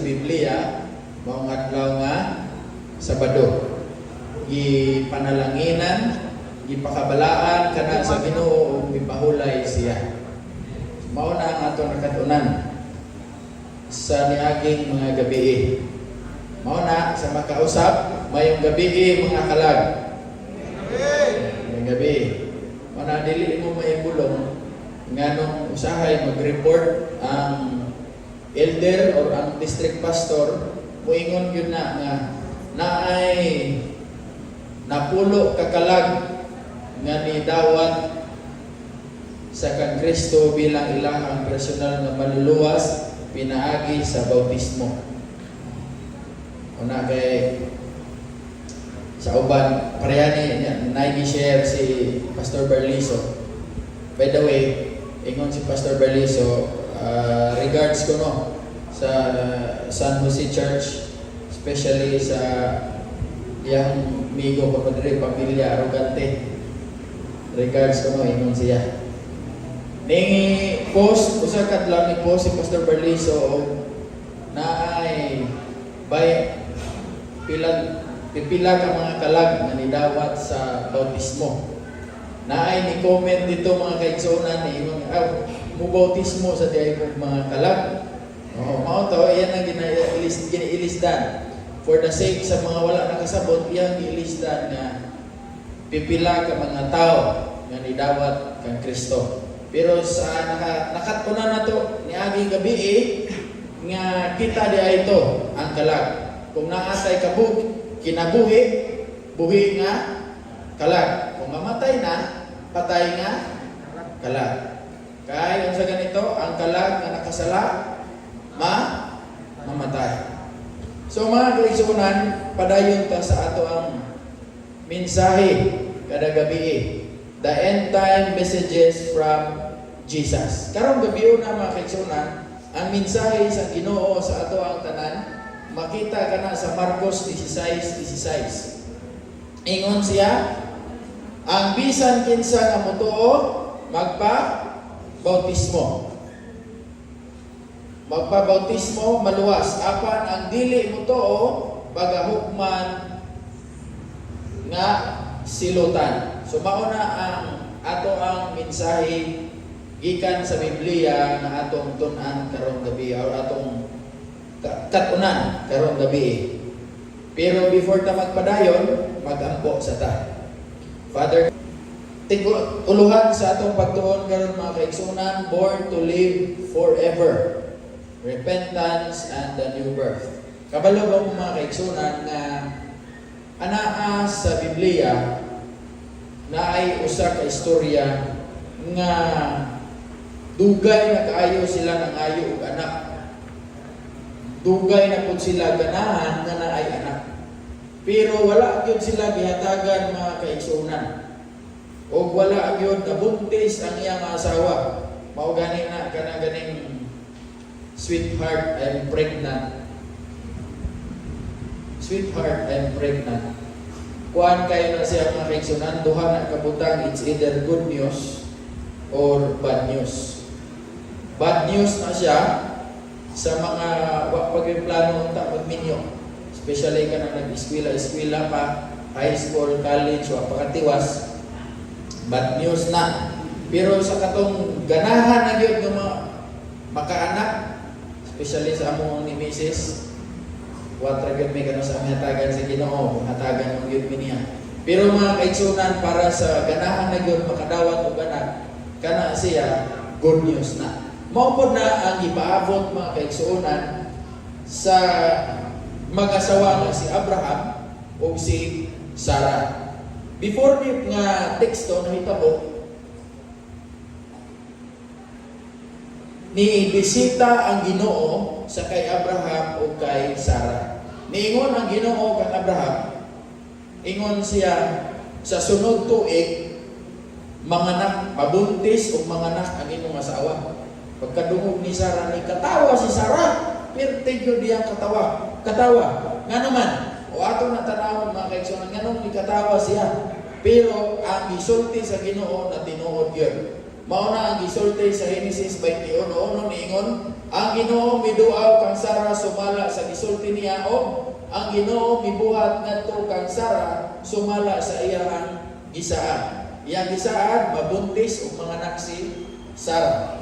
Biblia maong adlaw nga Sabado. Gipanalanginan, gipakabalaan kana sa Ginoo ug gipahulay siya. Mao na ang atong nakatunan sa niaging mga gabi. Mao na sa makausap mayong gabi mga kalag. Mayong gabi. Mao na dili mo maibulong nganong usahay mag-report ang elder or ang district pastor muingon yun na nga naay napulo kakalag nga ni dawat sa kang Kristo bilang ilahang personal nga maluluwas pinaagi sa bautismo. Una kay sa uban parehani nai-share si Pastor Berliso. By the way, ingon si Pastor Berliso, regards ko no sa San Jose Church, especially sa iyang migo Padre Pamilya Arrogante. Regards ko no, ingon siya. Ning post, usa ka lang ni post si Pastor Berliso na ay by pipila ka mga kalag na nidawat sa bautismo. Naay ni comment dito mga kaigsunan ni ingon mubautismo sa diay kong mga kalag. Mao to iyan ang giniilisdan for the sake sa mga wala nakasabot iyang giilisdan nga pipila ka mga tao nga nidawat kang Kristo. Pero sa nakatunan na to niaging gabi nga kita di ito ang kalag. Kung naatay kinabuhi, buhi nga kalag. Kung mamatay na, patay nga kalag. Kaya yung sa ganito, ang kalag na nakasala, mamatay. So mga kaigsunan, padayon ta sa ato ang mensahe kada gabi. The end time messages from Jesus. Karong gabi na mga kaigsunan, ang mensahe sa Ginoo sa ato ang tanan, makita ka na sa Marcos 16:16. Ingon siya, ang bisan kinsa nga motuo magpa-bautismo. Magpa-bautismo maluwas. Apan ang dili motuo bagahukman nga silutan. So mauna ang ato ang mensahe gikan sa Biblia nga atong tun-an karong gabi or atong katunan karong gabi. Pero before ta magpadayon, magampo sa ta. Father, uluhan sa atong pagtuon karon mga kaigsunan, born to live forever. Repentance and the new birth. Kabalo ba mga kaigsunan na anaa sa Biblia na ay usa ka istorya nga dugay na kaayo sila ng ayo ug anak. Dugay na pud sila ganahan nga naay anak. Pero wala gyud sila gihatagan mga kaigsunan. O wala gyud nabuntis ang iyang asawa. Mao gani na kana ganing sweetheart, I'm pregnant. Sweetheart, I'm pregnant. Kuan kayo na siya mga kaigsunan, duha na kabutang, it's either good news or bad news. Bad news na siya sa mga pagplano unta pagminyo, especially ka na nag-eskwela pa, high school, college, o pagkatiwas, bad news na. Pero sa katong ganahan na yun ng mga makaanak, especially sa among ni Mrs. Watra yun may gano'n sa aming hatagan sa Ginoo, hatagan ng yun niya. Pero mga kaigsunan, para sa ganahan na yun, makadawat o ganak, kana siya, good news na. Maupod na ang ipaabot mga kaigsunan sa mag-asawa nga si Abraham o si Sarah. Before ni nga teksto na hitabo, ni bisita ang Ginoo sa kay Abraham o kay Sarah. Niingon ang Ginoo kang Abraham, ingon siya sa sunod tuig manganak, mabuntis o manganak ang imong asawa. Pagkadungog ni Sarah, ni katawa si Sarah, pertigyo diyang katawa. Nga naman, o ato na tanawon mga kaigsunan, nga nung ni katawa siya. Pero ang gisulti sa Ginoo na tinuod yun. Mao na ang gisulti sa Genesis 21 niingon, Ang Ginoo miduaw kang Sara sumala sa gisulti niya o ang Ginoo mibuhat ngadto kang Sara sumala sa iyang gisaad. Iyang gisaad mabuntis og mga anak si Sara.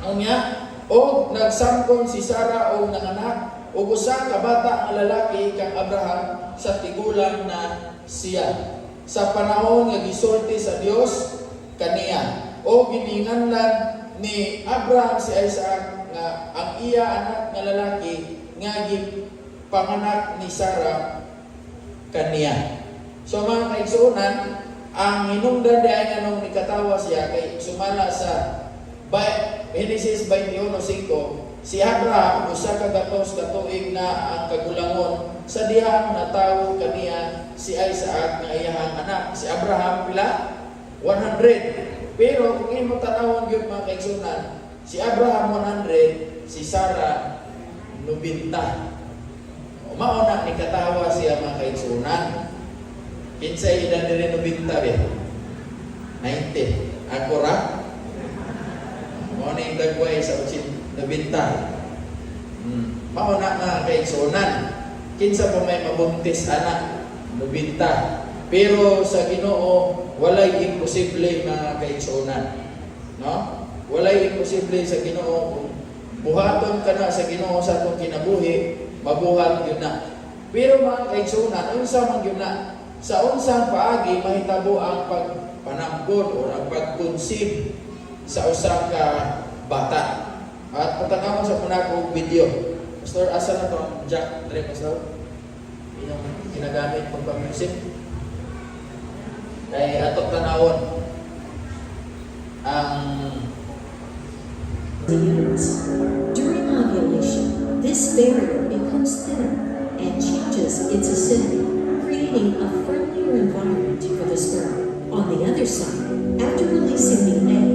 Unya o nagsangkon si Sara og nanganak og usa ka bata nga lalaki kang Abraham sa tigulang na siya. Sa panahon nga gisulti sa Dios kaniya o gininganlan ni Abraham si Isaac nga ang iya anak nga lalaki nga panganak ni Sarah kaniya. So mga kaigsuonan, ang hinungdan di ay nganong nikatawa siya kay sumala sa Genesis 21:5, si Abraham usa ka gatos ka tuig na ang kagulangon sa dihang natawo kaniya si Isaac nga iyahang anak. Si Abraham pila 100. Pero kung imo tanawon gyud mga kaigsuonan, si Abraham 100, si Sarah 90. Mao na ni katawa siya mga kaigsuonan. Kinsay edad diri 90 be? 90. Ako ra. Mao na yung dagway sa 90. Mao na mga kaigsuonan. Kinsa pa may mabuntis anak 90. Pero sa Ginoo walay imposible mga kaigsuonan. No? Walay imposible sa Ginoo. Buhaton ka na sa Ginoo sa atong kinabuhi, mabuhat yun na. Pero mga kaigsuonan, unsa man yun na, sa unsang paagi mahitabo ang pagpanamgod o ang pag-conceive sa usa ka bata. At patanawon sa punakong video. Pastor, asa na to Jack Dre Pastor? Yung ginagamit pagpa-music. Kay ato tanawon ang during ovulation, this barrier becomes thinner and changes its acidity, creating a friendlier environment for the sperm. On the other side, after releasing the egg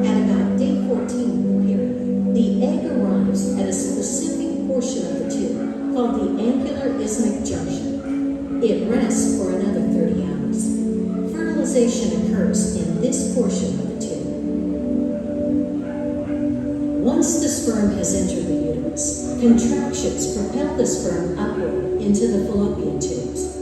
at about day 14 period, the egg arrives at a specific portion of the tube called the angular isthmic junction. It rests for another 30 hours. Fertilization occurs in this portion of the tube. Once the sperm has entered the uterus, contractions propel the sperm upward into the fallopian tubes.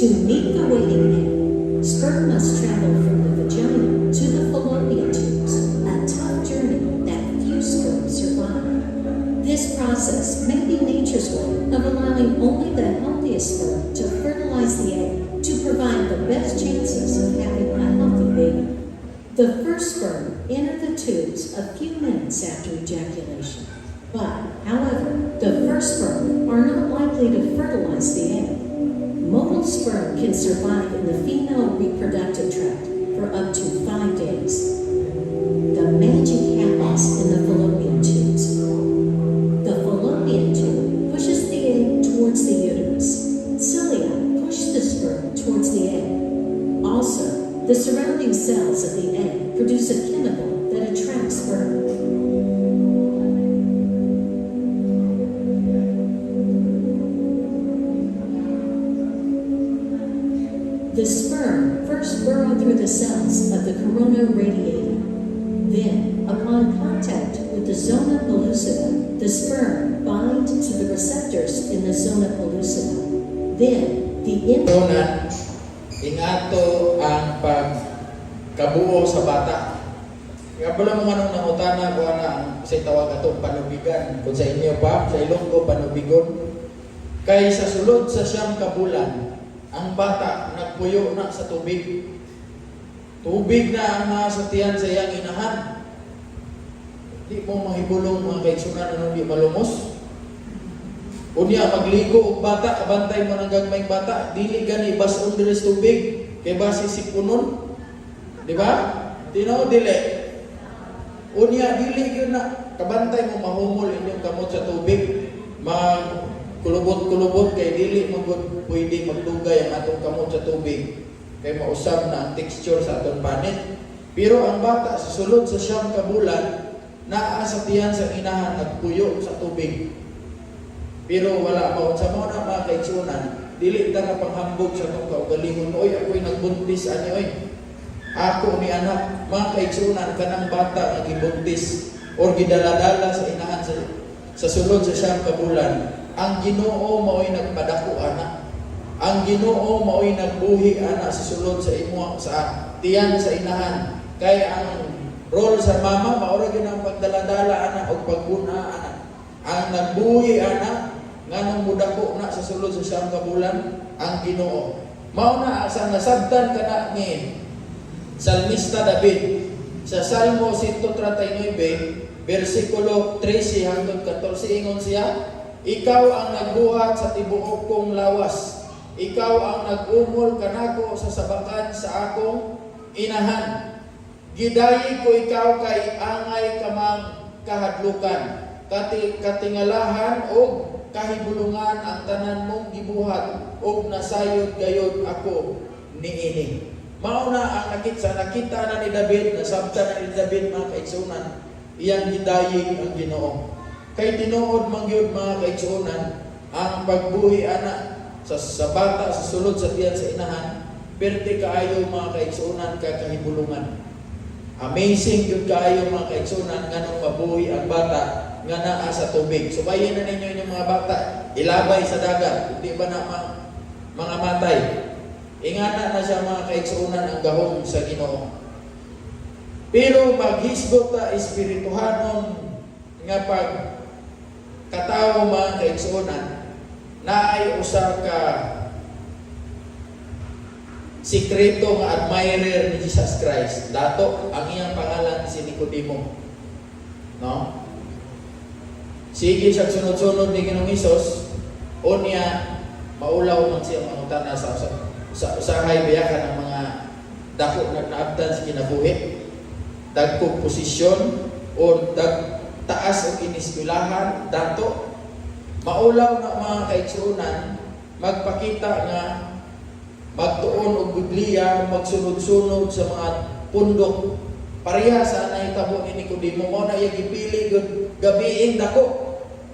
To meet the waiting egg, sperm must travel from the vagina to the fallopian tubes, a tough journey that few sperm survive. This process may be nature's way of allowing only the healthiest sperm to fertilize the egg to provide the best chances of having a healthy baby. The first sperm enter the tubes a few minutes after ejaculation. But, however, the first sperm are not likely to fertilize the egg. Motile sperm can survive in the female reproductive tract for up to 5 days. The magic happens in the fallopian tubes. The fallopian tube pushes the egg towards the uterus. Cilia push the sperm towards the egg. Also, the surrounding cells of the egg produce a chemical that attracts sperm. The sperm first burrow through the cells of the corona radiata. Then, upon contact with the zona pellucida, the sperm bind to the receptors in the zona pellucida. Then, the ingato ang pagkabuo sa bata. Kaya pala mga nang nangutana ko na ang say tawag atong panubigan. Kung sa inyo pa, sa Ilonggo panubigon. Kay sa sulod sa siyang kabulan, ang bata nagpuyo na sa tubig. Tubig na ang nasatiyan sa iyang inahan. Di mo mahibulong mga kaigsunan anong di malumos. Unya magligo og bata, kabantay mo ng gagmayng bata, dili gani bason diri sa tubig, kay basi sipunon. Di ba? Tinaw dili. Unya dili gyud na kabantay mo mahumol inyong kamot sa tubig. Kulubot-kulubot kay dili mo pwede magdugay ang atong kamot sa tubig. Kay mausab na ang texture sa atong panit. Pero ang bata sa sulod sa siyang kabulan, naa sa tiyan sa inahan nagpuyo sa tubig. Pero wala pa sa mga na mga kaigsunan, dili ta na panghambog sa itong kaugalingon. Oy, ako'y nagbuntis, ani oy. Ako ni anak, mga kaigsunan, kanang bata na gibuntis o gidaladala sa inahan sa sulod sa siyang kabulan, ang Ginoo mao'y nagpadako ana. Ang Ginoo mao'y nagbuhi ana sa sulod sa imo sa tiyan sa inahan. Kay ang role sa mama maura gyud ang pagdaladala ana og pagbuna ana. Ang nagbuhi ana nganong mudako na sa sulod sa siyang kabulan ang Ginoo. Mao na sa nasabtan kana ni Salmista David sa Salmo 139 versikulo 13 hangtod 14 ingon siya, ikaw ang nagbuhat sa tibuok kong lawas. Ikaw ang nag-umol kanako sa sabakan sa akong inahan. Gidayi ko ikaw kay angay kamang kahadlukan. Katingalahan o kahibulungan ang tanan mong gibuhat o nasayod gayod ako niini. Mauna ang nakita na ni David, nasabtan na ni David mga kaigsunan, iyang gidayi ang Ginoo. Kay tinuod mangyud mga kaigsunan ang pagbuhi ana sa bata sa sulod sa tiyan sa inahan, perte kaayo mga kaigsunan kahibulungan. Amazing yun kaayo mga kaigsunan nganong mabuhi ang bata nga naa sa tubig. Subayin na ninyo yung mga bata, ilabay sa dagat, hindi ba na mga matay. Ingana na siya mga kaigsunan ang gahom sa Ginoo. Pero maghisgot ta espirituhanon nga pag katawo mga kaigsunan na ay usa ka sikreto nga admirer ni Jesus Christ. Dato ang iyang pangalan si Nicodemo. No? Sige siya sunod-sunod ni Ginoong Hesus, unya maulaw man siya mangutana sa usahay biyakan ng mga dako na naabtan sa kinabuhi, dagkog posisyon o taas o iniskwelahan, dato maulaw na mga kaigsunan magpakita nga magtuon og Biblia, magsunod-sunod sa mga pundok. Pareha sa nahitabo ni Nicodemo, mo na iya gipili gud gabiing dako.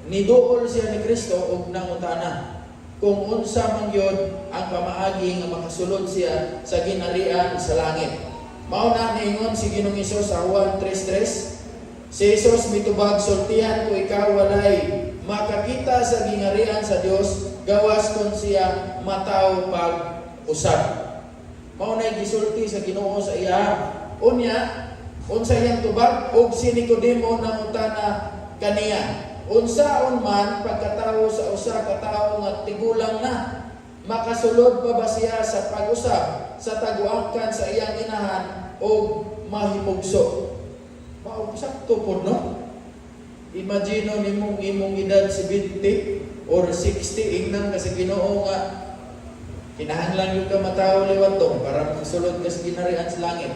Niduol siya ni Kristo og nangutana kung unsa man yun ang pamaagi nga makasulod siya sa ginarian sa langit. Mao na niingon si Ginoong Hesus sa Juan 3:3, si Hesus mitubag, sultihan ko ikaw walay makakita sa ginarian sa Dios, gawas kon siya mataw pag usab. Mao na gisulti sa Ginoo sa iya. Unya, unsa iyang tubag og si Nicodemo nangutana kaniya, unsaon man pagkatawo sa usa ka tawo nga tigulang na, makasulod pa ba siya sa pag-usab sa taguangkan sa iyang inahan o mahimugso? Mao sakto pod no? Imagine nimong imong edad 70 or 60 ingnan kasi Ginoo nga kinahanglan yung ka mataw liwat to para magsulod ka sa ginarian sa langit.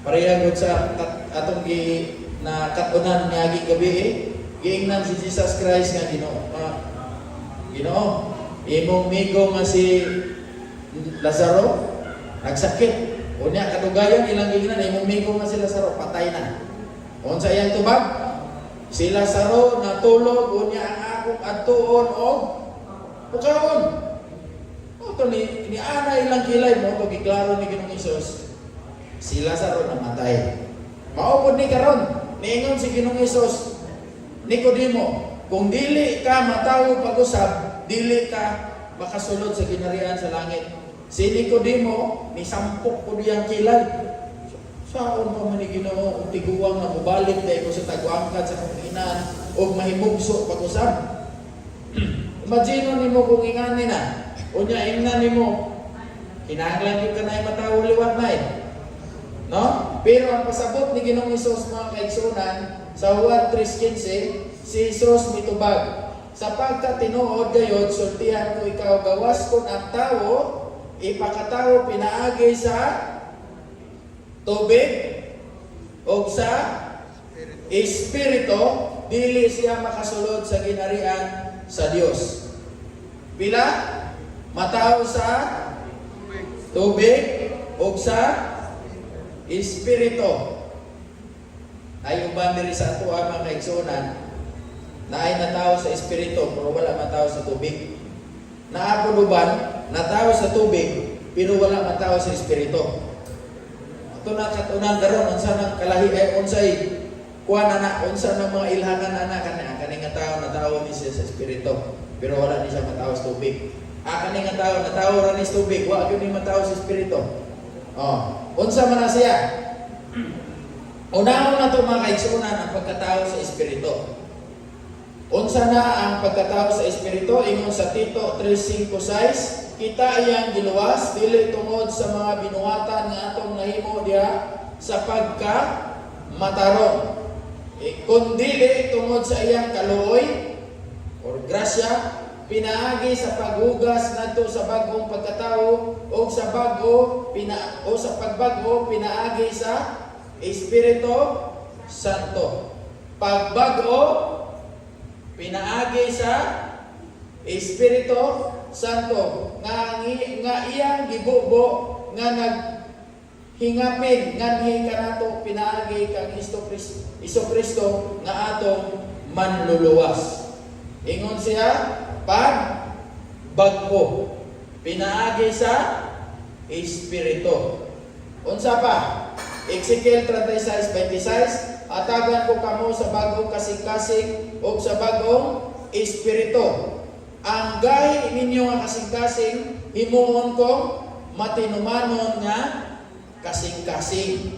Pareha gud sa atong na katunan nga gabi giingnan si Jesus Christ nga Ginoo, imong migo nga si Lazaro nagsakit. Unya kadugayan ilang giingnan imong migo nga si Lazaro patay na. Unsa iyang tubag? Si Lazaro natulog, unya ang akong adtuon og pukawon. Ito ni ana ilang kilay mo ito giklaro ni Ginoong Hesus. Si Lazaro namatay. Maupod ni karon, niingon si Ginoong Hesus, Nicodemo, kung dili ka matawo pag-usab, dili ka makasulod sa ginarian sa langit. Si Nicodemo, ni sampok ko diyang kilay. Saon pa man ni Ginoo ang tiguang na mubalik dahil ko sa taguangkat sa kuminan o mahimugso pag-usab. Imagine nimo kung ingani na, unya ingnan nimo, kinahanglan yung ka na matawo liwat na no? Pero ang pasabot ni Ginoong Hesus mga kaigsunan sa Juan 3:15, si Hesus mitubag, sapagkat tinuod gayod sultihan ko ikaw gawas kon ang tawo ipakatawo pinaagi sa tubig o sa espiritu, dili siya makasulod sa ginarian sa Dios. Pila? Mataw sa tubig o sa espiritu. Ay uban diri sa ato mga kaigsunan na ay natawo sa espiritu pero wala matawo sa tubig. Naapod uban natawo sa tubig pero wala matawo sa espiritu. Ato na katunan daron unsa nang kalahi ay unsay kuan ana unsa ng mga ilhangan ana kani nga tawo na tawo ni siya sa espiritu pero wala ni siya matawo sa tubig. Kani nga tawo na tawo ra ni sa tubig wa gyud ni matawo sa espiritu. Unsa man na siya? Unahon na to mga kaigsunan ang pagkatao sa espiritu. Unsa na ang pagkatao sa espiritu? Ingon sa Tito 3:5-6, kita iyang giluwas dili tungod sa mga binuhatan nga atong nahimo diha sa pagka mataron. Kundi tungod sa iyang kaluoy or grasya, pinaagi sa paghugas ngadto sa bagong pagkatao o sa pagbago pinaagi sa Espiritu Santo. Pagbago pinaagi sa Espiritu Santo nga iyang gibubo nga naghingapin nganhi kanato pinaagi kang Iso Kristo nga atong manluluwas. Ingon siya pagbago pinaagi sa Espiritu. Unsa pa? Ezekiel 36:26, atagan ko kamo sa bagong kasing-kasing o sa bagong espiritu. Ang gahi ninyo nga kasing-kasing himuon kong matinumanon nga kasing-kasing.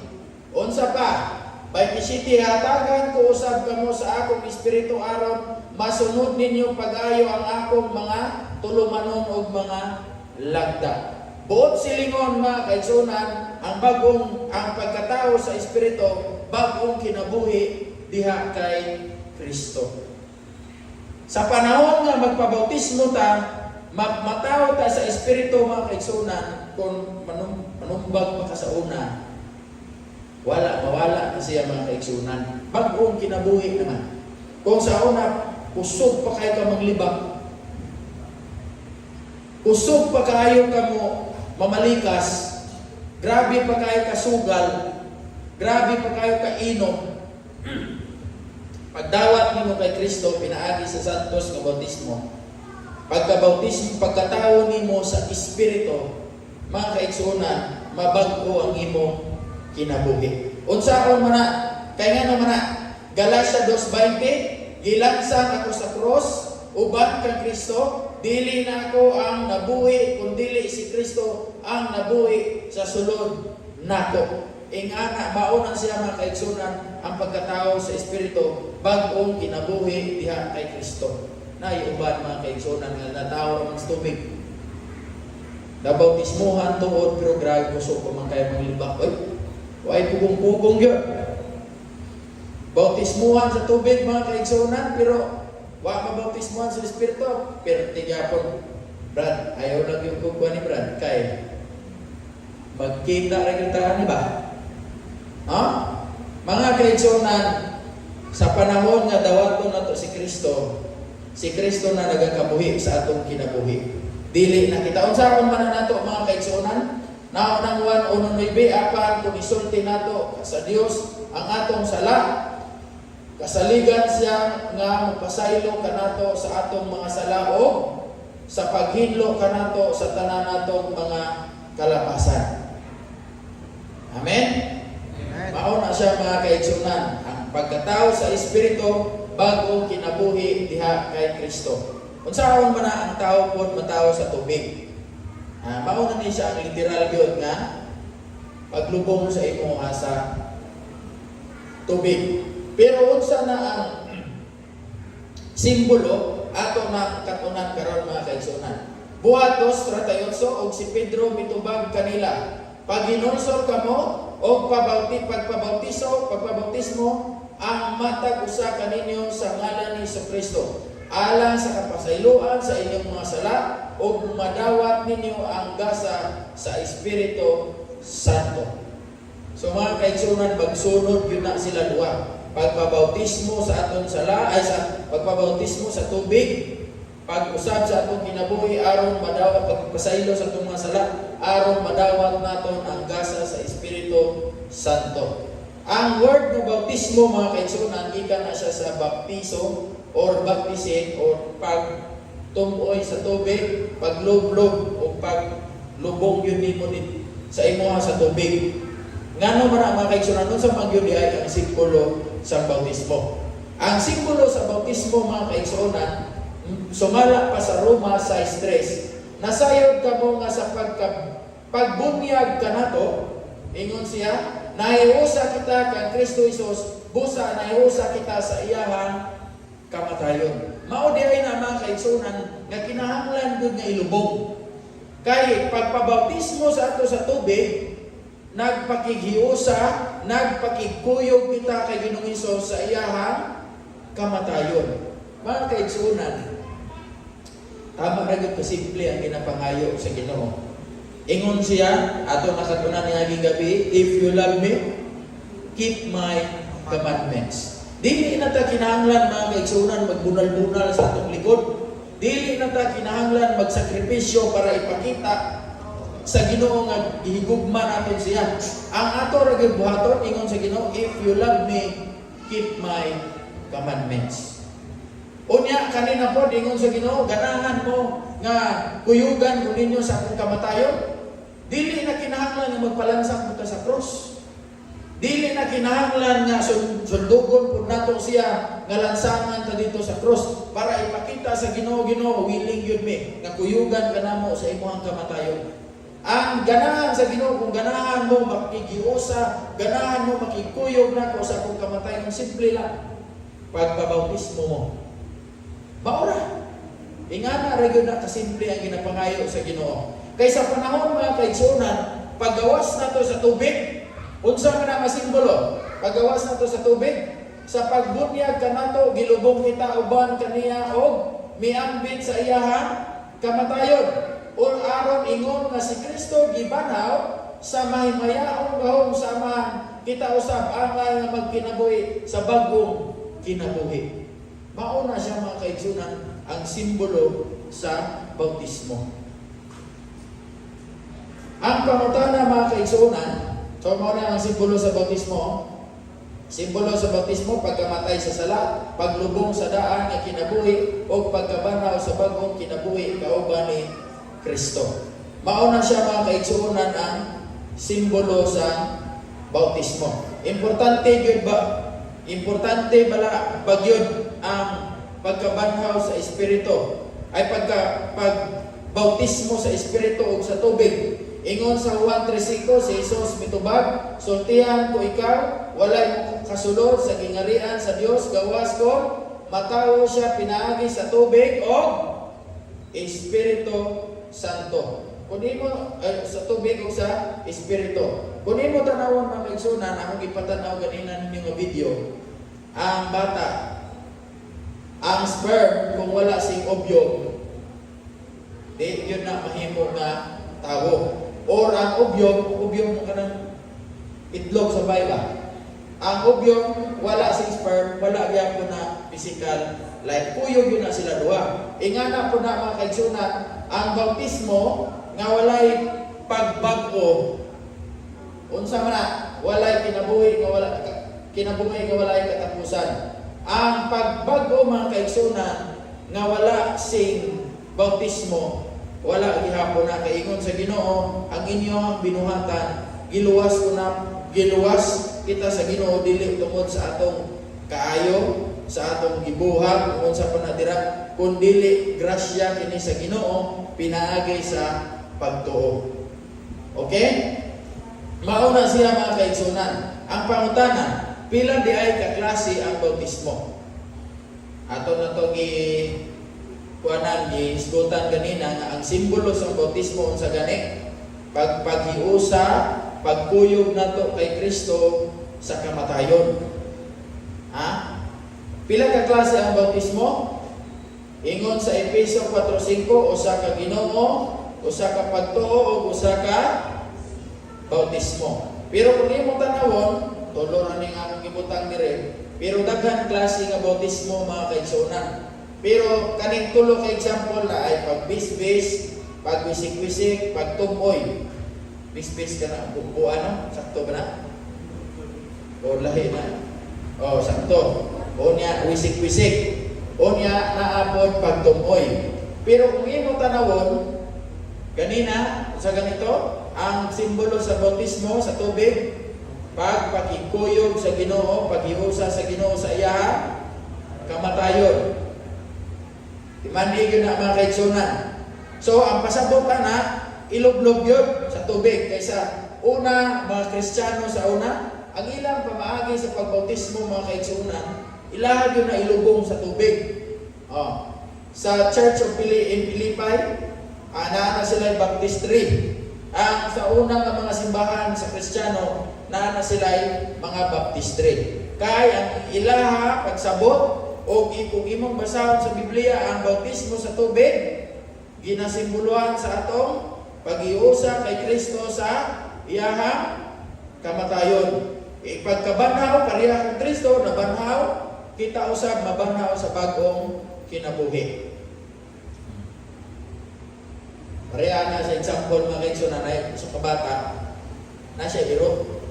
Unsa pa? 27, hatagan ko usab kamo sa akong espiritu aron masunod ninyo pag-ayo ang akong mga tulumanon og mga lagda. Buot silingon mga kaigsunan, ang pagkatao sa espiritu, bagong kinabuhi diha kay Kristo. Sa panahon nga magpabautismo ta, mataw ta sa espiritu mga kaigsunan, kung manumbag pa ka sa una, mawala na siya mga kaigsunan. Bagong kinabuhi naman. Kung sa una, kusog pa kayo ka maglibak, kusog pa kayo ka mo mamalikas, grabe pa kayo kasugal, grabe pa kayo kainom. Pagdawat nimo kay Kristo, pinaagi sa Santos nga bautismo. Pagkabautismo, pagkatao nimo sa Espiritu, mga kaigsunan, mabago ang imo kinabuhi. Unsaon man na, kay nga naman na, Galatia 2:20, gilansang ako sa cross, uban kang Kristo, dili na ako ang nabuhi, kundi si Kristo ang nabuhi sa sulod nako. Ingana, maunan siya mga kaigsunan ang pagkatao sa Espiritu, bagong kinabuhi diha kay Kristo. Naiuban mga kaigsunan nga natawo naman sa tubig. Nabautismuhan tuod, pero grabe kusog pa man kayo maglibak. Huwag pugong-pugong yun. Bautismuhan sa tubig mga kaigsunan, pero wa mabautismuhan sa Espiritu, pero tigapon, Brad, ayaw lang yung kukuha ni Brad, kay magkita rin kita, ba? Mga kaigsunan, sa panahon nga dawaton na to si Kristo na nagakabuhi sa atong kinabuhi. Dili na kita. Unsa man na nato mga kaigsunan, naunang 1:9 apan kung isulti nato sa Dios ang atong sala, kasaligan siya nga magpasaylo kanato sa atong mga sala o sa paghinlo kanato sa tanan natong mga kalapasan. Amen? Mao na siya mga kaigsunan, ang pagkatao sa Espiritu, bagong kinabuhi diha kay Kristo. Unsaon man na ang tao pod matawo sa tubig. Mao na ni siya ang literal gyud nga paglubong sa imo sa tubig. Pero unsa na ang simbolo ato na katunan karon mga kaigsunan. Buhat 2:38 og si Pedro mitubag kanila, paghinulsol kamo og pagpabautismo ang matag usa kaninyo sa ngalan ni Kristo, alang sa kapasayloan sa inyong mga sala ug madawat ninyo ang gasa sa Espiritu Santo. So mga kaigsunan, magsunod yun na sila duha. Pagpabautismo sa aton sala ay sa pagpabautismo sa tubig, pag-usab sa atong kinabuhi aron madawat, pagpasaylo sa atong mga sala aron madawat naton ang gasa sa Espiritu Santo. Ang word ng bautismo mga kaigsunan, gikan na siya sa baptizo or baptisin or pagtumuoy sa tubig, paglublob o paglubong yun nimo sa imo sa tubig. Ngano man ang mga kaigsunan, nun sa magyudi ay ang simbolo sa bautismo. Ang simbolo sa bautismo, mga kaigsuonan, sumala pa sa Roma 6:3. Nasayod ka mo nga sa pagbunyag ka nato, ingon siya, nahiusa kita kang Kristo Jesus, busa nahiusa kita sa iyahang kamatayon. Mao di ay na mga kaigsuonan nga kinahanglan gud nga ilubong. Kay pagpabautismo sa ato sa tubig, nagpakighiusa, nagpakigkuyog kita kay Ginoong Hesus sa iyahang kamatayon. Mga kaigsuonan, tama ra gyud kasimple ang ginapangayo sa Ginoo. Ingon siya ato nakatunan niaging gabi, if you love me, keep my commandments. Dili na ta kinahanglan mga kaigsuonan magbunal-bunal sa atong likod. Dili na ta kinahanglan magsakripisyo para ipakita sa Ginoo nga gihigugma naton siya. Ang ato ra gyud buhaton ingon sa Ginoo, if you love me, keep my commandments. Unya kanina po ingon sa Ginoo, ganahan mo nga kuyugan ko ninyo sa akong kamatayon. Dili na kinahanglan nga magpalansang punta sa cross. Dili na kinahanglan nga sundugon po nato siya nga lansangan ta dito sa cross para ipakita sa Ginoo, Ginoo, willing yun me nga kuyugan ka namo sa imong kamatayon. Ang ganahan sa Ginoo, kung ganahan mo makigiusa, ganahan mo makikuyog nako sa akong kamatayon, simple lang. Pagpabautismo mo. Maura. Ingana ra gyud na kasimple ang ginapangayo sa Ginoo. Kay sa panahon mga kaigsuonan, paggawas nato sa tubig, unsa man ang simbolo? Paggawas nato sa tubig, sa pagbunyag kanato gilubong kita uban kaniya og miambit sa iyahang kamatayon. Or aron ingon nga si Kristo gibanaw sa mahimayaong gahom samahan kita usab angay nga magkinabuhi sa bag-ong kinabuhi. Mao na siya mga kaigsuonan ang simbolo sa bautismo. Ang pangutana mga kaigsuonan, so mao na ang simbolo sa bautismo. Simbolo sa bautismo, pagkamatay sa sala, paglubong sa daan nga kinabuhi, o pagkabanaw sa bagong kinabuhi kauban ni Kristo. Mao na siya mga kaigsuonan ang simbolo sa bautismo. Importante gyud ba? Importante bala bagyod ang pagkabanhaw sa espiritu ay pagbautismo sa espiritu ug sa tubig. Ingon sa Juan 3:5 si Jesus mitubag, sultihan ko ikaw, walay mo kasulod sa gingarian sa Dios, gawas ko matawo siya pinaagi sa tubig o Espiritu Santo. Kunin mo sa tubig o sa espiritu. Kunin mo tanawon mga kaigsuonan, akong ipatanaw ganina ninyo nga video. Ang bata, ang sperm kung wala sing ovum, di yun na mahimo nga tawo. Or ang ovum mo kanang itlog sa bayba. Ang ovum wala sing sperm, wala gyapon na physical life. Kuyog yun na sila duha. Ingana po na mga kaigsuonan, ang bautismo nga walay pagbag-o. Unsa man na, walay kinabuhi nga walay katapusan. Ang pagbag-o mga kaigsuonan nga wala sing bautismo, wala gihapon na kaingon sa Ginoo, ang inyong binuhatan, giluwas kita sa Ginoo dili tungod sa atong kaayo, sa atong gibuhat kung sa panadira, kun dili grasya kini sa Ginoo pinaagi sa pagtuo. Okay? Mauna siya mga kaigsuonan. Ang pangutana, pila di ay kaklase ang bautismo? Ato na to kuanan gisgutan ganina nga ang simbolo sa bautismo unsa gani? Paghiusa, pagkuyog nato kay Kristo sa kamatayon. Ha? Pila ka klase ang bautismo? Ingon sa Efeso 4:5, usa ka Ginoo, usa ka pagtuo ug usa ka bautismo. Pero kung imo tanawon, tulo ra ning akong gibutang dire, pero daghan klase nga bautismo mga kaigsuonan. Pero kaning tulo ka example na ay pagbisbis, pagwisik-wisik, pagtumoy. Bisbis ka na, bubuan no? Sakto ba na? O lahi na? O sakto. O niya, wisik-wisik. O niya, naapod pagtumoy. Pero kung imo tanawon, ganina, sa ganito, ang simbolo sa bautismo, sa tubig, pagpakikuyog sa Ginoo, paghiusa sa Ginoo sa iya kamatayon. Mandi yun na mga kaigsunan. So, ang pasabot na, ilublob yun sa tubig. Kaysa una, mga Kristiyano sa una, ang ilang pamaagi sa pagbautismo mga kaigsunan, ilahad yun na ilubong sa tubig. Sa Church of in Philippi, naana sila yung baptistry. Ang sa unang mga simbahan sa Kristiyano, naana sila yung mga baptistry. Kaya ang ilaha, pagsabot, o kung imong basahon sa Biblia ang bautismo sa tubig, ginasimboluhan sa atong pag-iusa kay Kristo sa iyahang kamatayon. Pagkabanhaw, kariya kang Kristo, nabanhaw, kita usab mabanhaw sa bagong kinabuhi. Pareha na sa example mga kaigsunan na sa kabata, na siya iro.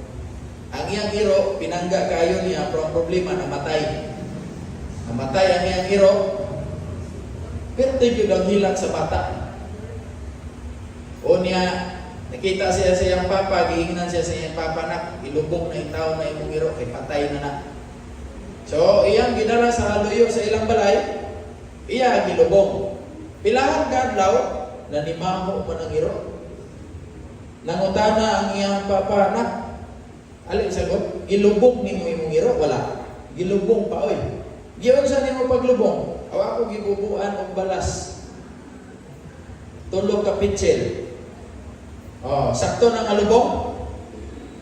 Ang iyang iro, pinangga kayo niya, pero ang problema, namatay. Namatay ang iyang iro, pero tigil ang hilang sa bata. O niya, nakita siya sa iyang papa, giingnan siya sa iyang papa na, ilubog na yung tao na imong iro, kay patay na na. So, iyang ginala sa haluyo sa ilang balay, iya gilubong. Pilahan kadlaw, nanimaho man ang iro. Nangutana ang iyang papa na, alin sagot, gilubog ni mo imong iro? Wala. Gilubong pa, oy. Giyon sa nimo paglubong, aw ako gibubuan og balas. Tulo ka pitsil. Sakto nang alubong.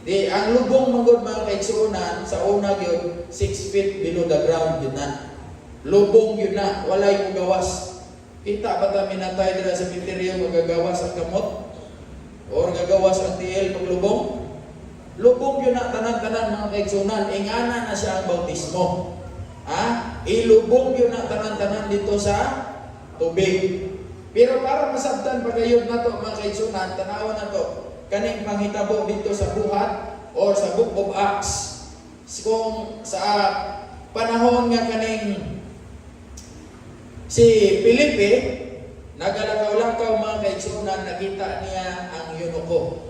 Di ang lubong magud mga kaigsuonan sa una gyud 6 feet below the ground yun na. Lubong yun na, walay mo gawas. Kita ba ta minatay dira sa cemetery magagawas ang kamot or gagawas ang tiil paglubong? Lubong yun na tanan-tanan mga kaigsuonan, ingana na siya ang bautismo. Ilubong yun na tanan-tanan dito sa tubig. Pero para masabtan pagayod na to mga kaigsunan, tanawan na to, kaning panghitabo dito sa buhat or sa Book of Acts. Kung sa panahon nga kaning si Felipe, nagalakaw-lakaw mga kaigsunan, nakita niya ang eunuko.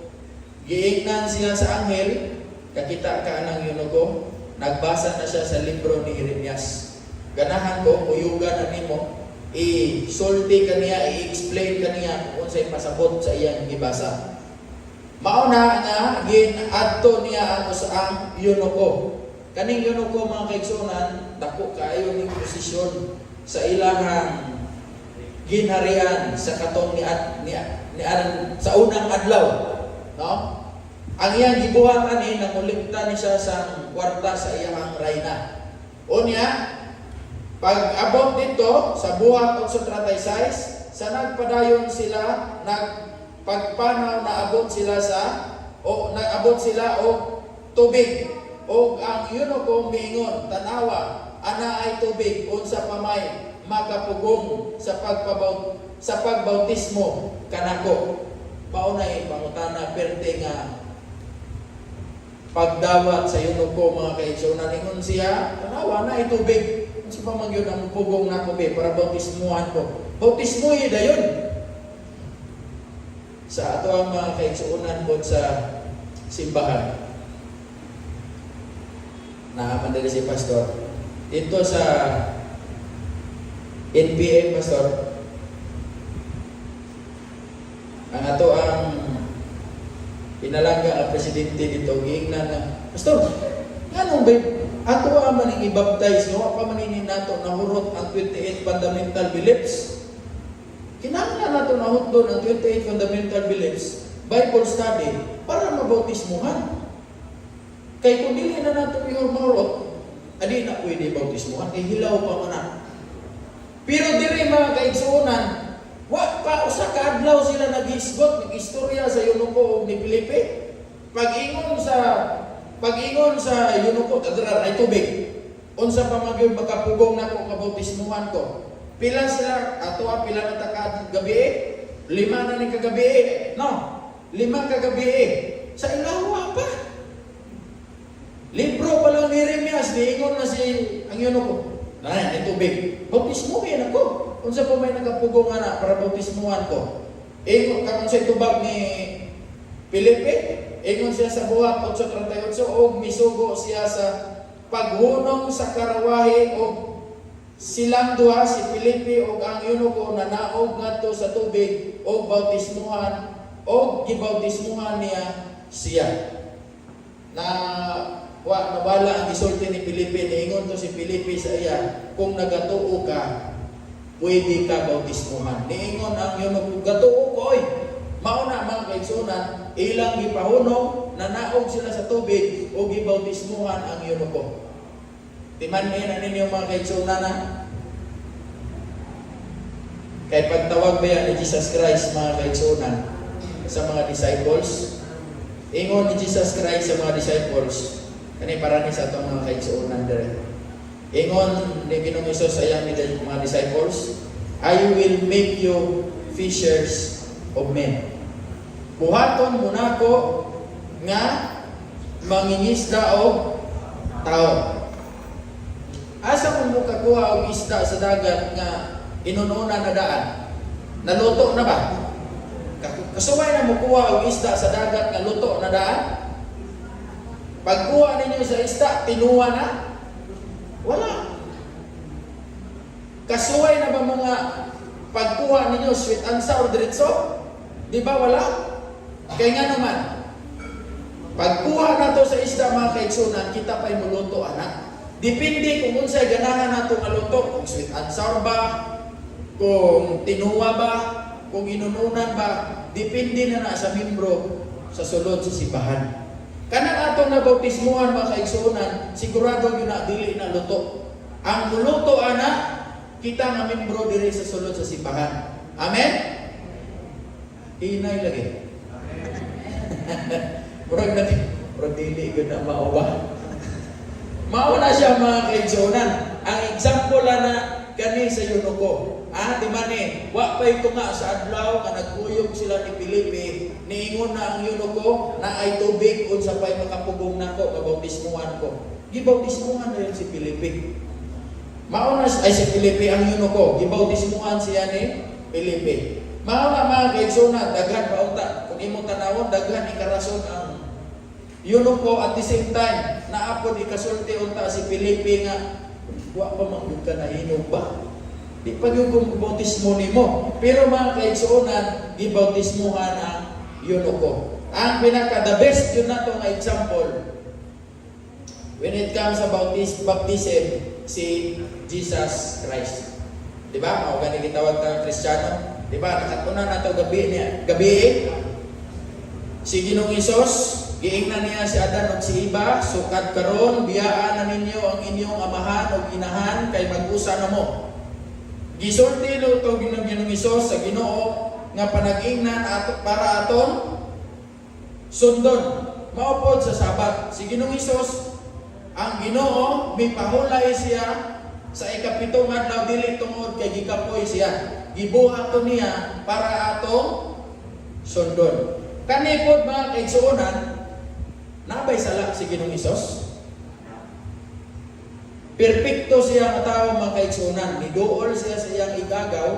Giingnan siya sa anghel, kakita ka ng eunuko, nagbasa na siya sa libro ni Jeremias. Ganahan ko, uyugan na nimo, i-sulti ka niya, i-explain ka niya kung sa'y pasabot sa iyang ibasa. Mauna nga, gin-adto niya ang eunuko. Kaning eunuko mga kaigsunan, dako kaayo ning posisyon sa ilahang ginharian sa katong sa unang adlaw. No? Ang iyang gibuhatan ni nangulikta ni siya sa kwarta sa iyang rayna. Unya, pag abot dito sa buhat o sa 36, sa nagpadayon sila, pagpanaw na abot sila nag-abot sila o tubig. O ang eunuko miingon, tanawa, ana ay tubig, unsa pa may makapugong sa pagbautismo kanako. Paunay pangutana perte nga pagdawat sa eunuko mga kaigsunan, ingon siya, tanawa na ay tubig. Unsa pa man gyud ang pugong nako be para bautismuhan ko. Bautismo yun dayon. Sa ato ang mga kaigsunan po sa simbahan. Naaman dali si pastor. Dito sa NPA, pastor, ang ato ang pinalangga ang presidente dito, giingnan na, pastor, anong ba ato ang maning i-baptize, no? Pa maninin nato nahurot ang 28 fundamental beliefs. Kinahanglan nato nahurot doon ang 28 fundamental beliefs, Bible study, para mabautismuhan. Kay kung dili na nato ihurot, adi na pwede bautismuhan, kay hilaw pa man na. Pero diri mga kaigsuonan, wa pa usa ka adlaw sila nag-isgot, nag-istorya sa eunuko ni Felipe. Pag-ingon sa eunuko, kadra ay tubig. Unsa pa magyud makapugong nako nga bautismuhan ko. Pila sila pila na ta gabi? 5 na ni kagabi. No, 5 kagabi. Sa ilawa pa. Libro pa lang ni Jeremias, diingon na si ang eunuko. Ay tubig. Bautismuhin ako. Unsa pa may nagapugong ana para bautismuhan ko. Kung sa tubag ni Felipe, ingon siya sa buhat 8:38, og misugo siya sa paghunong sa karawahe og silang duha si Felipe og ang eunuko nanaog ngadto sa tubig og bautismuhan og gibautismuhan niya siya. Na nawala ang gisulti ni Felipe, niingon to si Felipe sa iya, kung nagatuo ka, pwede ka bautismuhan. Niingon ang eunuko, gatuo ko oy. Mao na mga kaigsunan, ilang gipahunong, nanaog sila sa tubig o gibautismuhan ang eunuko. Timan na ninyo mga kaigsunan na. Kay pagtawag ba yan ni Jesus Christ mga kaigsunan sa mga disciples, ingon ni Jesus Christ sa mga disciples, kani para ni sa itong mga kaigsunan dire. Ingon ni Ginoong Hesus sa iyang mga disciples, I will make you fishers of men. Buhaton mo na ko nga mangingisda og tao. Asa mo kakuha og isda sa dagat nga inununa na daan? Naluto na ba? Kasubay na mo kuha og isda sa dagat nga luto na daan? Pagkuha ninyo sa isda, tinuwa na? Wala. Kasuway na ba mga pagkuha ninyo sweet and sour diretso? Di ba wala? Kaya nga naman, pagkuha na to sa isda mga kaigsunan, kita pa'y muluto anak. Depende kung unsay ganahan nato nga luto, kung sweet and sour ba, kung tinuwa ba, kung inununan ba, depende na sa membro sa sulod sa simbahan. Kanang atong nabautismuhan mga kaigsunan, sigurado yun na dili na luto. Ang muluto ana, kita nga membro diri sa sulod sa simbahan. Amen? Inay lagi. Murag dili gud na mauba. Mao na siya mga kaigsunan. Ang example na kani sa eunuko. Di man wa pay tunga sa adlaw nga nagkuyog sila ni Felipe, niingon na ang eunuko na ay tubig unsa pay makapugong nako kabautismuhan ko. Gibautismuhan na yun si Felipe. Mao na ay si Felipe ang eunuko, gibautismuhan siya ni Felipe. Mao na mga kaigsunan, daghan pa unta. Kung imo tanawon, daghan ikarason ang eunuko at the same time naapod ikasulti unta si Felipe nga wa pa magud ka na hinog ba? Di pa yung bautismo nimo. Pero mga kaigsunan, gibautismuhan ang eunuko. Ang pinaka the best yun na to nga example when it comes sa baptism, si Jesus Christ. Di ba? Mao gani gitawag ta Kristiyano. Di ba? Nakatunan na to gabi si Ginoong Hesus, giingnan niya si Adan ug si Eva, sukat karon biyaan na ninyo ang inyong amahan ug inahan kay mag-usa na mo. Gisulti lo to Ginoong Hesus sa Ginoo nga panag-ingnan ato para aton sundon. Mao pod sa Sabat. Si Ginoong Hesus, ang Ginoo mipahulay siya sa ikapitong adlaw dili tungod kay gikapoy siya. Gibuhaton niya para atong sundon. Kani pod mga kaigsuonan, nabay sala si Ginoong Hesus. Perpekto siya nga tawo mga kaigsuonan. Niduol siya sa iyang igagaw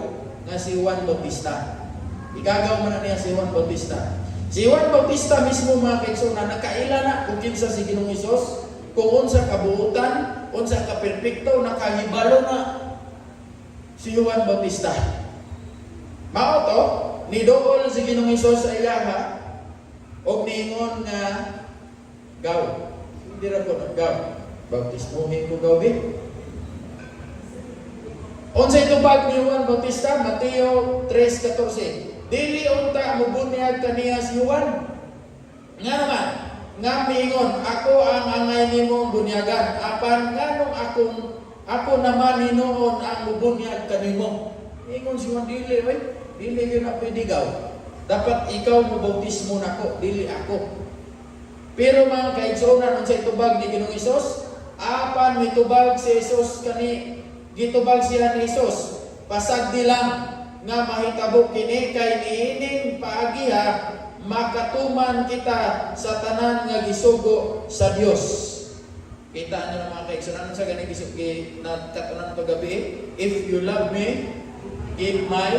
nga si Juan Bautista. Igagaw man niya si Juan Bautista. Si Juan Bautista mismo mga kaigsuonan nakaila na kung kinsa si Ginoong Hesus, kung unsa kabuutan, unsa ka perpekto, nakahibalo na si Juan Bautista. Mao to, niduol si Ginoong Hesus sa ilaha og niingon nga gaw. Hindi ra ko gaw. Bautismuhin ko gawin. Unsay tubag ni Juan Bautista? Mateo 3:14. Dili unta mubunyag kaniya si Juan. Nga naman, nga miingon, ako ang angay nimo bunyagan. Apan nganong ako naman hinuon ang mubunyag kanimo. Ingon si Juan, dili yun na pwede gaw. Dapat ikaw mubautismo nako, dili ako. Pero mga kaigsuonan, unsay tubag ni Ginoong Hesus? Apan mitubag si Hesus kani, gitubag siya ni Hesus. Pasagdi lang nga mahitabo kini kay niining paagiha makatuman kita sa tanan nga gisugo sa Dios. Kita niyo mga kaigsuonan sa gani gisugi na katunan to gabi, if you love me, keep my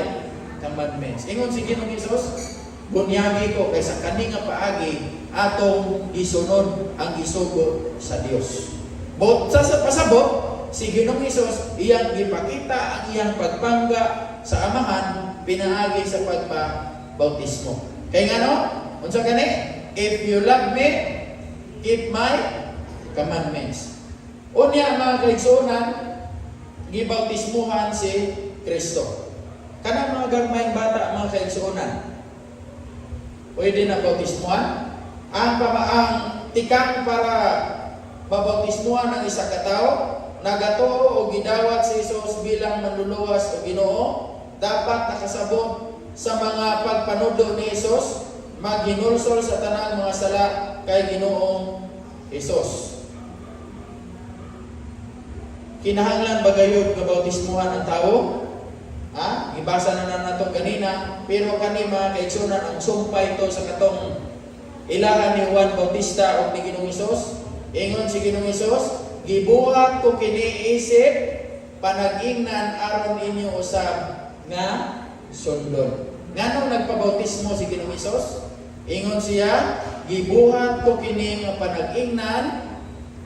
commandments. Ingon si Ginoong Hesus, bunyagi ko kaysa kani nga paagi atong isunod ang isugo sa Dios. But sa pasabot, si Ginoong Hesus iyang gipakita ang iyang pagpangga sa amahan pinaagi sa pagpabautismo. Kay ngano? Unsa kani? If you love me, keep my commandments. Unya mga kaigsuonan, gibautismuhan si Kristo. Kanang mga gagmayng bata mga kaigsuonan, pwede na bautismuhan. Ang tikang para mabautismuhan ang isa ka tawo, nagatuo o gidawat si Hesus bilang manluluwas o Ginoo, dapat nakasabot sa mga pagpanudo ni Hesus, maghinulsol sa tanang mga sala kay Ginoong Hesus. Kinahanglan ba gayud nga bautismuhan ang tawo? Ibasa na nato kanina, pero kani mga kaigsuonan ang sumpay to sa katong ilahan ni Juan Bautista o ni Ginoong Hesus. Ingon si Ginoong Hesus, gibuhat ko kini isip panag-ingnan aron inyo usab nga sundon. Nganong nagpabautismo si Ginoong Hesus? Ingon siya, gibuhat ko kini nga panag-ingnan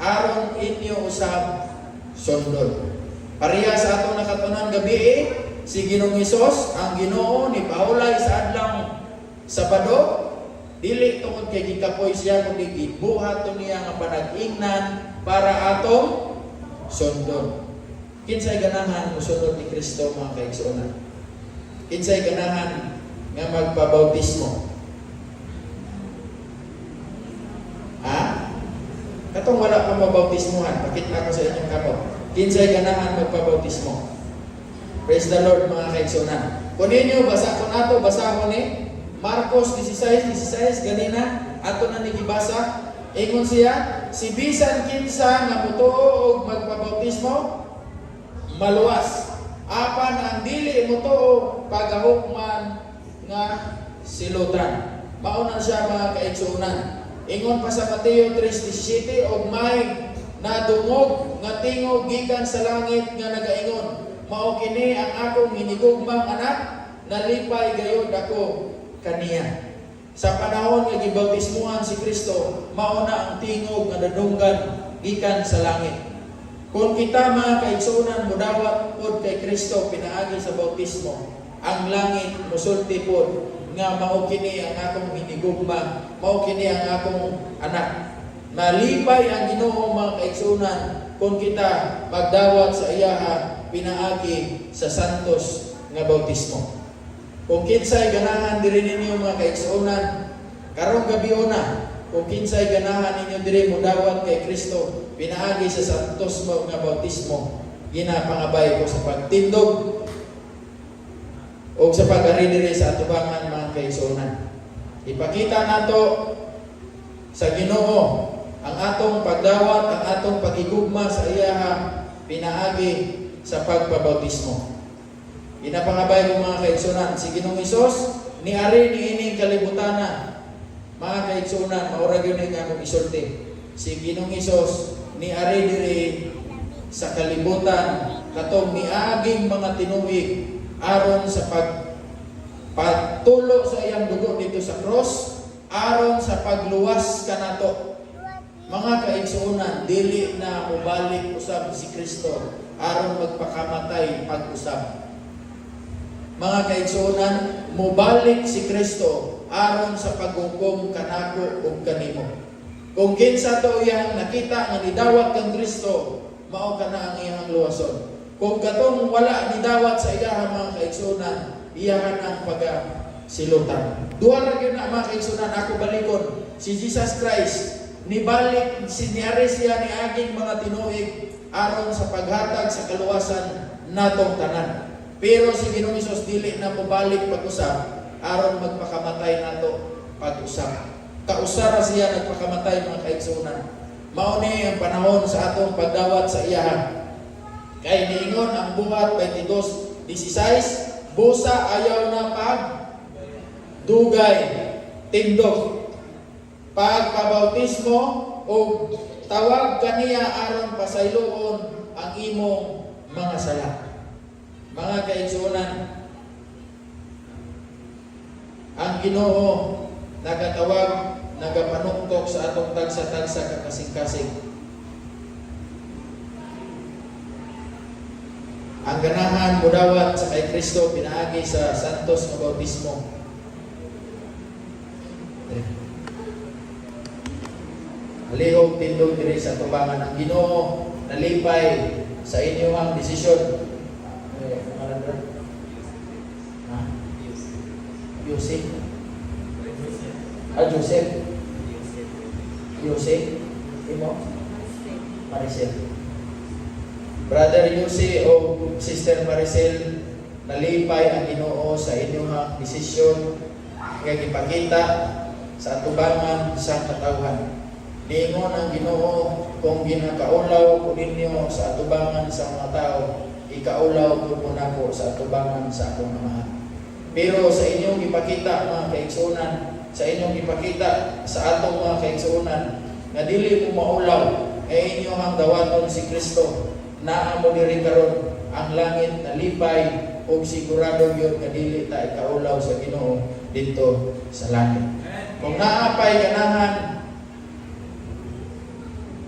aron inyo usab sundon. Pareha sa atong nakatunan gabi, si Ginoong Hesus ang Ginoo ni paulay sa adlang Sabado, dili tungod kay gikapoy siya kundi gibuhat to niya nga panag-ingnan para atong sundon. Kinsay ganahan mosunod ni Kristo mga kaigsuonan? Kinsay ganahan nga magpabautismo? Katong wala pa mabautismuhan, pakita ko sa inyong kamot. Kinsay ganahan magpabautismo? Praise the Lord mga kaigsuonan. Kung ninyo basa ko nato, basa ko ni Marcos 16:16 ganina ato na nigibasa. Ingon siya, si bisan kinsa nga motuo og magpabautismo maluwas. Apan ang dili motuo pagahukman nga silutan. Mauna siya mga kaigsuonan. Ingon pa sa Mateo 3:17, og may nadungog nga tingog gikan sa langit nga nagaingon, mao kini ang akong hinigugmang anak, nalipay gayud ako kaniya. Sa panahon nga gibautismuhan si Kristo, mauna ang tingog nga nadunggan gikan sa langit. Kung kita mga kaigsuonan mudawat pod kay Kristo pinaagi sa bautismo, ang langit musulti pod nga mao kini ang akong hinigugma, mao kini ang akong anak. Malipay ang Ginoo mga kaigsuonan kung kita magdawat sa iyaha pinaagi sa santos nga bautismo. Kung kinsay ganahan diri ninyo mga kaigsuonan karong gabi una, kung kinsay ganahan ninyo diri modawat kay Kristo pinaagi sa santos nga bautismo, ginapangabay ko sa pagtindog o sa pag-ari diri sa atubangan mga kaigsuonan. Ipakita nato sa Ginoo ang atong pagdawat, ang atong pagigugma sa iyaha pinaagi sa pagpabautismo. Ginapangabay ko mga kaigsuonan, si Ginoong Hesus niari niining kalibutana. Mga kaigsuonan, maura gyud ni nga akong isulti. Si Ginoong Hesus niari diri sa kalibutan katong niaging mga tinuig aron sa pagtulo sa iyang dugo dito sa cross, aron sa pagluwas kanato. Mga kaigsuonan, dili na mubalik usab si Kristo aron magpakamatay pag-usab. Mga kaigsuonan, mubalik si Kristo aron sa paghukom kanako ug kanimo. Kung kinsa to iyang nakita nga nidawat kang Kristo, mao kana ang iyang luwason. Kung katong wala nidawat sa iyaha mga kaigsuonan, iyahan ang pagasilutan. Duha ra gyud na mga kaigsuonan ako balikon, si Jesus Christ nibalik sinyari siya ni aging mga tinuig aron sa paghatag sa kaluwasan natong tanan. Pero si Ginoong Hesus dili na mobalik pag-usab aron magpakamatay nato pag-usab. Kausara siya nagpakamatay mga kaigsuonan. Mao ni ang panahon sa atong pagdawat sa iyahan. Kay niingon ang buhat 22:16, busa ayaw na pag dugay tindog. Pagpabautismo o tawag kaniya aron pasayloon ang imong mga sala. Mga kaigsuonan, ang Ginoo nagatawag nagapanuktok sa atong tagsa-tagsa kakasing-kasing. Ang ganahan mudawat sa kay Kristo pinaagi sa santos nga bautismo. Alihog tindog diri sa tubangan ng Ginoo, nalipay sa inyong desisyon. Yusef. Joseph. Yusef. Imo? Maricel. Brother Yusef o Sister Maricel, nalipay ang Ginoo sa inyong desisyon nga gipakita sa atubangan sa katawhan. Ningon ang Ginoo kung ginakaulaw ko ninyo sa atubangan sa mga tao, ikaulaw ko nako sa atubangan sa akong amahan. Pero sa inyong ipakita mga kaigsunan, sa inyong ipakita sa atong mga kaigsunan, nga dili mo maulaw, ay inyong dawaton si Kristo, naa mo diri karon ang langit nalipay, ug sigurado gyud nga dili ta ikaulaw sa Ginoo dito sa langit. Kung naapay ganahan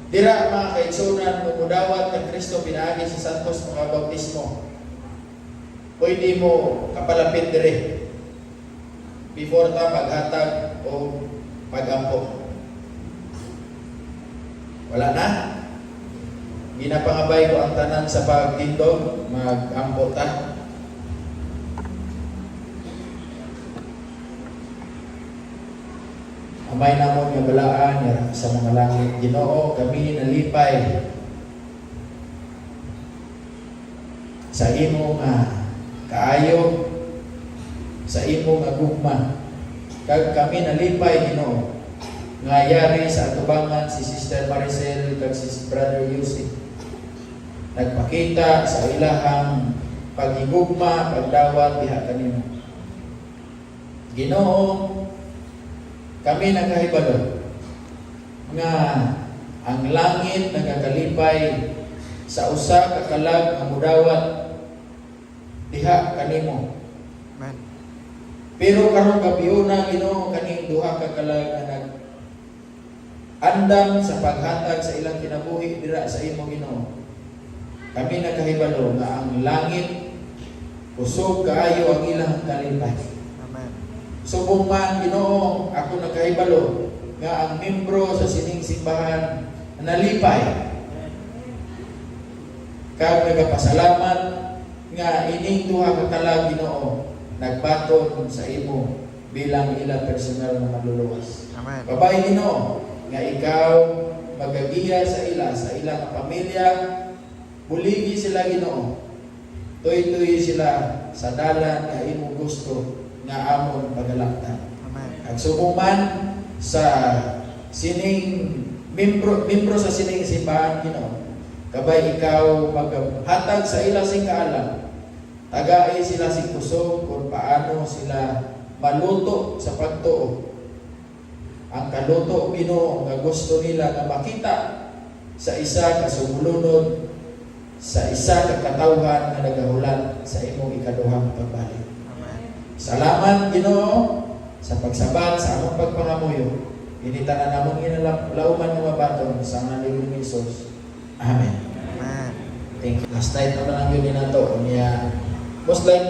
dira mga kaigsunan mumudawat kang Kristo pinaagi sa santos mga bautismo, pwede mo kapalapit dire before ta maghatag o pagampo. Wala na? Ginapangabay ko ang tanan sa pagtindog, magampo ta. Amay namon nga balaan sa mga langit. Ginoo, kami nalipay sa imo nga kaayo, sa imo nga gugma. Kag kami nalipay, Ginoo, nga yari sa atubangan si Sister Maricel kag si Brother Yusef. Nagpakita sa ilahang paghigugma, pagdawat diha kanimo. Ginoo, kami nagkahibalo nga ang langit nagakalipay sa usa ka kalag nga mudawat diha kanimo. Amen. Pero karon gabiuna Ginoo kaning duha ka kalag nga andam sa paghatag sa ilang kinabuhi dira sa imo Ginoo. Kami nagkahibalo nga ang langit usog kaayo ang ilang kalipay. Subong man Ginoo, ako nagkahibalo nga ang membro sa sining simbahan nalipay. Kag nagapasalamat nga ining duha ka kalag Ginoo nagbaton sa imo bilang ilang personal na maluluwas. Amen. Babay Ginoo nga ikaw magagiya sa ilang pamilya, buligi sila Ginoo. Tuy-tuy sila sa dalan nga imo gusto nga amon pagalaktan. Amen. Ang subong man sa sining membro sa sining simbahan Ginoo, kabay ikaw maghatag sa ila sing kaalam, tagai sila sing kusog kung paano sila maluto sa pagtuo. Ang kaluto Ginoo nga gusto nila nga makita sa isa ka sumulunod, sa isa ka katawhan nga nagahulat sa imong ikaduhang pagbalik. Salamat Ginoo sa pagsabat sa among pagpangamuyo. Inita na namong inalauman ng mabaton sa ngalan ni Jesus. Amen. Amen. Thank you. Last night naman ang yun nato. Most likely